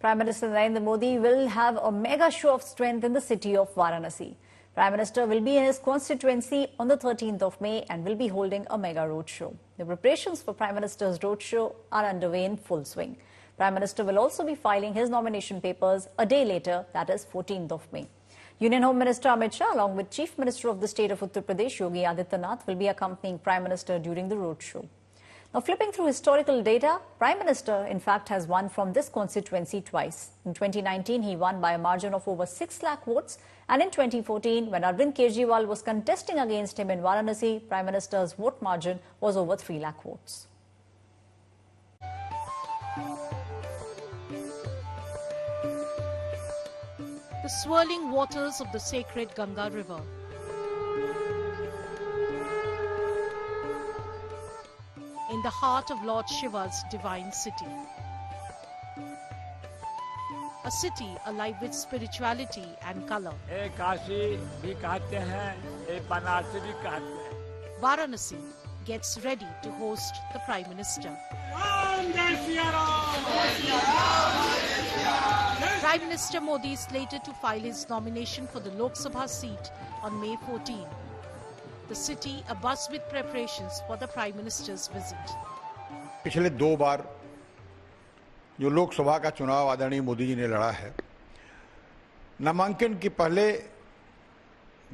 Prime Minister Narendra Modi will have a mega show of strength in the city of Varanasi. Prime Minister will be in his constituency on the 13th of May and will be holding a mega roadshow. The preparations for Prime Minister's roadshow are underway in full swing. Prime Minister will also be filing his nomination papers a day later, that is 14th of May. Union Home Minister Amit Shah, along with Chief Minister of the state of Uttar Pradesh, Yogi Adityanath, will be accompanying Prime Minister during the roadshow. Now, flipping through historical data, Prime Minister, in fact, has won from this constituency twice. In 2019, he won by a margin of over 6 lakh votes. And in 2014, when Arvind Kejriwal was contesting against him in Varanasi, Prime Minister's vote margin was over 3 lakh votes. The swirling waters of the sacred Ganga River. In the heart of Lord Shiva's divine city. A city alive with spirituality and color. Varanasi gets ready to host the Prime Minister. Prime Minister Modi is slated to file his nomination for the Lok Sabha seat on May 14. The city abuzz with preparations for the Prime Minister's visit. पिछले 2 बार जो लोकसभा का चुनाव आदरणीय मोदी जी ने लड़ा है, नामांकन के पहले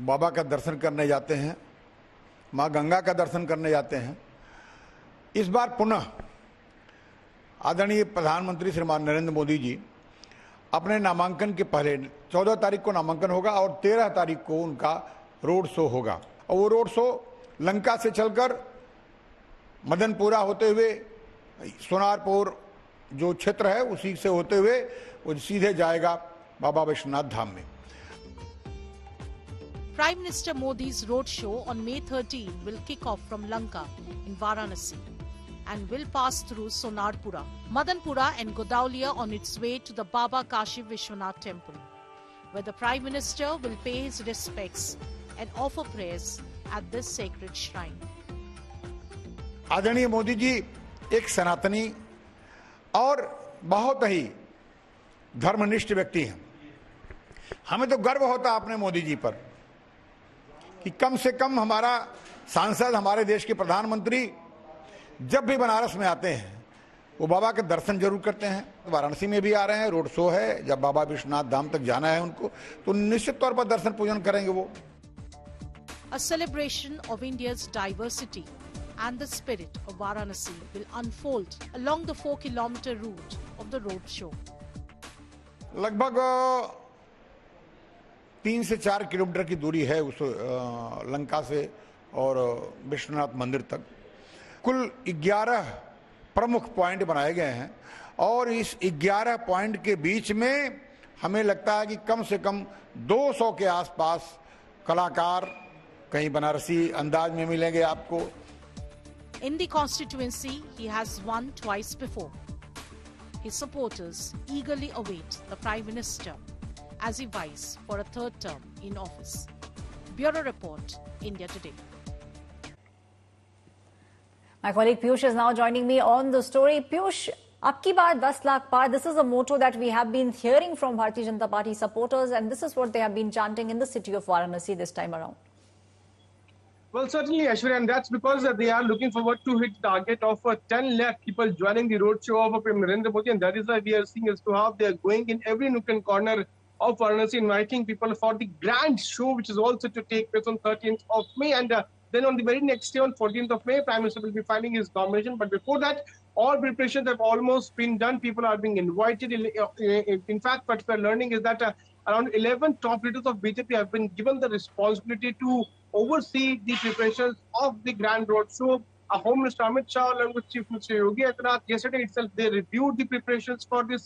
बाबा का दर्शन करने जाते हैं, मां गंगा का दर्शन करने जाते हैं। इस बार पुनः आदरणीय प्रधानमंत्री श्रीमान नरेंद्र मोदी जी अपने नामांकन के पहले 14 तारीख को नामांकन होगा और 13 तारीख को उनका रोड शो होगा और वो रोड शो लंका से चलकर मदनपुरा होते हुए सोनारपुर जो क्षेत्र है उसी से होते हुए वो सीधे जाएगा बाबा विश्वनाथ धाम में। Prime Minister Modi's road show on May 13 will kick off from Lanka in Varanasi and will pass through Sonarpura, Madanpura and Godaulia on its way to the Baba Kashi Vishwanath temple, where the Prime Minister will pay his respects and offer prayers at this sacred shrine. आदरणीय मोदी जी एक सनातनी और बहुत ही धर्मनिष्ठ व्यक्ति हैं। हमें तो गर्व होता है अपने मोदी जी पर कि कम से कम हमारा सांसद, हमारे देश के प्रधानमंत्री जब भी बनारस में आते हैं वो बाबा के दर्शन जरूर करते हैं। वाराणसी में भी आ रहे हैं, रोड शो है, जब बाबा विश्वनाथ धाम तक जाना है उनको तो निश्चित तौर पर दर्शन पूजन करेंगे वो। A celebration of India's diversity and the spirit of Varanasi will unfold along the 4-kilometer route of the road show. लगभग 3 से 4 किलोमीटर की दूरी है उस लंका से और विश्वनाथ मंदिर तक। कुल 11 प्रमुख पॉइंट बनाए गए हैं और इस 11 पॉइंट के बीच में हमें लगता है कि कम से कम 200 के आसपास कलाकार कहीं बनारसी अंदाज में मिलेंगे आपको। In the constituency, he has won twice before. His supporters eagerly await the Prime Minister as he vies for a 3rd term in office. Bureau Report, India Today. My colleague Piyush is now joining me on the story. Piyush, Ab ki baar 10 lakh par, this is a motto that we have been hearing from Bharatiya Janata Party supporters, and this is what they have been chanting in the city of Varanasi this time around. Well, certainly, Aishwarya, and that's because they are looking forward to hit target of 10 lakh people joining the roadshow of Prime Narendra Modi, and that is why we are seeing as to how they are going in every nook and corner of Varanasi, inviting people for the grand show, which is also to take place on 13th of May, and then on the very next day, on 14th of May, Prime Minister will be filing his nomination. But before that, all preparations have almost been done. People are being invited. In fact, what we are learning is that around 11 top leaders of BJP have been given the responsibility to oversee the preparations of the grand road show. Home Minister Amit Shah along with Chief Minister Yogi Adityanath, yesterday itself they reviewed the preparations for this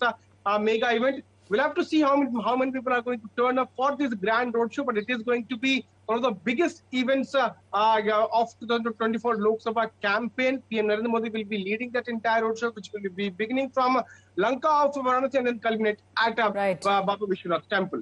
mega event. We'll have to see how many people are going to turn up for this grand road show, but it is going to be one of the biggest events of 2024 Lok Sabha campaign. PM Narendra Modi will be leading that entire road show, which will be beginning from Lanka of Varanasi and then culminate at Baba Vishwanath Temple.